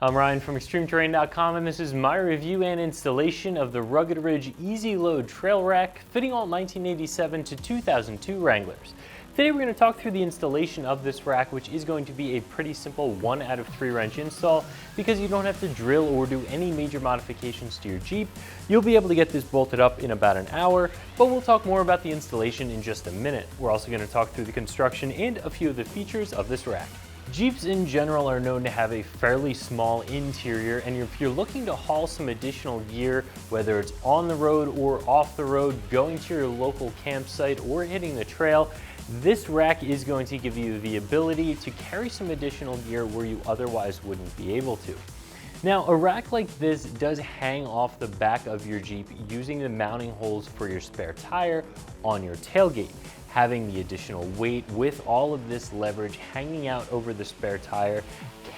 I'm Ryan from ExtremeTerrain.com, and this is my review and installation of the Rugged Ridge Easy Load Trail Rack fitting all 1987 to 2002 Wranglers. Today we're going to talk through the installation of this rack, which is going to be a pretty simple 1 out of 3 wrench install because you don't have to drill or do any major modifications to your Jeep. You'll be able to get this bolted up in about an hour, but we'll talk more about the installation in just a minute. We're also going to talk through the construction and a few of the features of this rack. Jeeps in general are known to have a fairly small interior, and if you're looking to haul some additional gear, whether it's on the road or off the road, going to your local campsite or hitting the trail, this rack is going to give you the ability to carry some additional gear where you otherwise wouldn't be able to. Now, a rack like this does hang off the back of your Jeep using the mounting holes for your spare tire on your tailgate. Having the additional weight with all of this leverage hanging out over the spare tire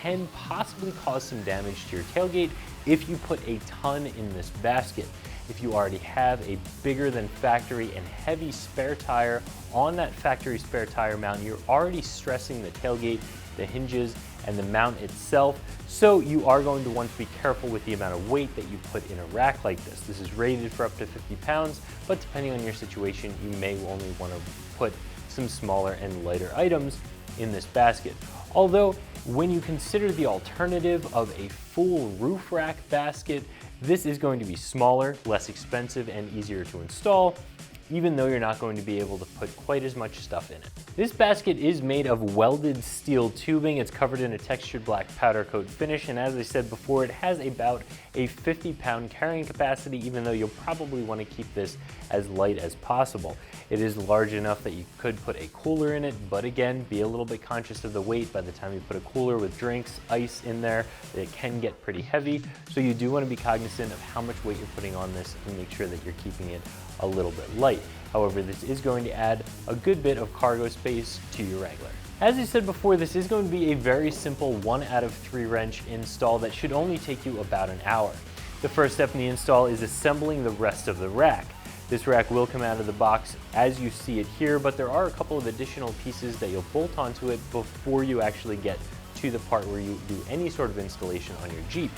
can possibly cause some damage to your tailgate if you put a ton in this basket. If you already have a bigger than factory and heavy spare tire on that factory spare tire mount, you're already stressing the tailgate, the hinges, and the mount itself, so you are going to want to be careful with the amount of weight that you put in a rack like this. This is rated for up to 50 pounds, but depending on your situation, you may only want to put some smaller and lighter items in this basket. Although, when you consider the alternative of a full roof rack basket, this is going to be smaller, less expensive, and easier to install, even though you're not going to be able to put quite as much stuff in it. This basket is made of welded steel tubing. It's covered in a textured black powder coat finish, and as I said before, it has about a 50-pound carrying capacity, even though you'll probably want to keep this as light as possible. It is large enough that you could put a cooler in it, but again, be a little bit conscious of the weight. By the time you put a cooler with drinks, ice in there, it can get pretty heavy, so you do want to be cognizant of how much weight you're putting on this and make sure that you're keeping it a little bit light. However, this is going to add a good bit of cargo space to your Wrangler. As I said before, this is going to be a very simple 1 out of 3 wrench install that should only take you about an hour. The first step in the install is assembling the rest of the rack. This rack will come out of the box as you see it here, but there are a couple of additional pieces that you'll bolt onto it before you actually get to the part where you do any sort of installation on your Jeep.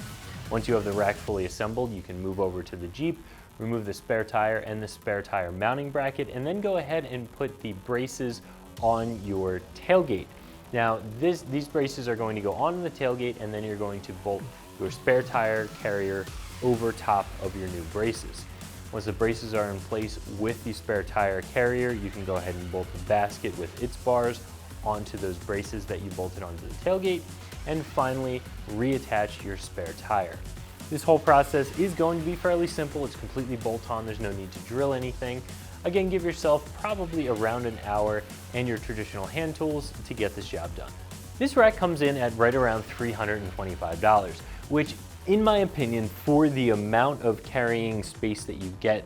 Once you have the rack fully assembled, you can move over to the Jeep, remove the spare tire and the spare tire mounting bracket, and then go ahead and put the braces on your tailgate. Now, these braces are going to go on the tailgate, and then you're going to bolt your spare tire carrier over top of your new braces. Once the braces are in place with the spare tire carrier, you can go ahead and bolt the basket with its bars onto those braces that you bolted onto the tailgate, and finally reattach your spare tire. This whole process is going to be fairly simple. It's completely bolt-on. There's no need to drill anything. Again, give yourself probably around an hour and your traditional hand tools to get this job done. This rack comes in at right around $325, which in my opinion, for the amount of carrying space that you get,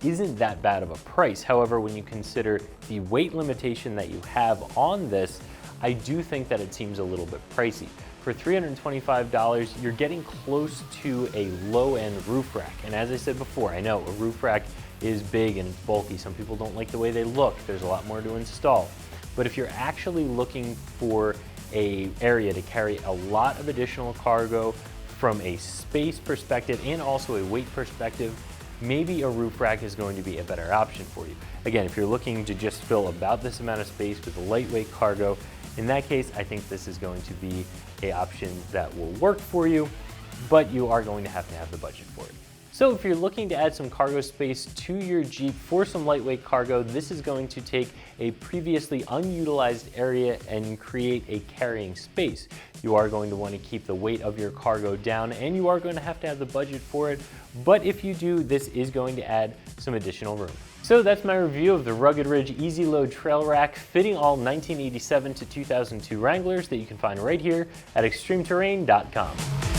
isn't that bad of a price. However, when you consider the weight limitation that you have on this, I do think that it seems a little bit pricey. For $325, you're getting close to a low-end roof rack. And as I said before, I know a roof rack is big and it's bulky. Some people don't like the way they look. There's a lot more to install. But if you're actually looking for an area to carry a lot of additional cargo from a space perspective and also a weight perspective, maybe a roof rack is going to be a better option for you. Again, if you're looking to just fill about this amount of space with lightweight cargo, in that case, I think this is going to be an option that will work for you, but you are going to have the budget for it. So if you're looking to add some cargo space to your Jeep for some lightweight cargo, this is going to take a previously unutilized area and create a carrying space. You are going to want to keep the weight of your cargo down, and you are going to have the budget for it, but if you do, this is going to add some additional room. So that's my review of the Rugged Ridge Easy Load Trail Rack fitting all 1987 to 2002 Wranglers that you can find right here at ExtremeTerrain.com.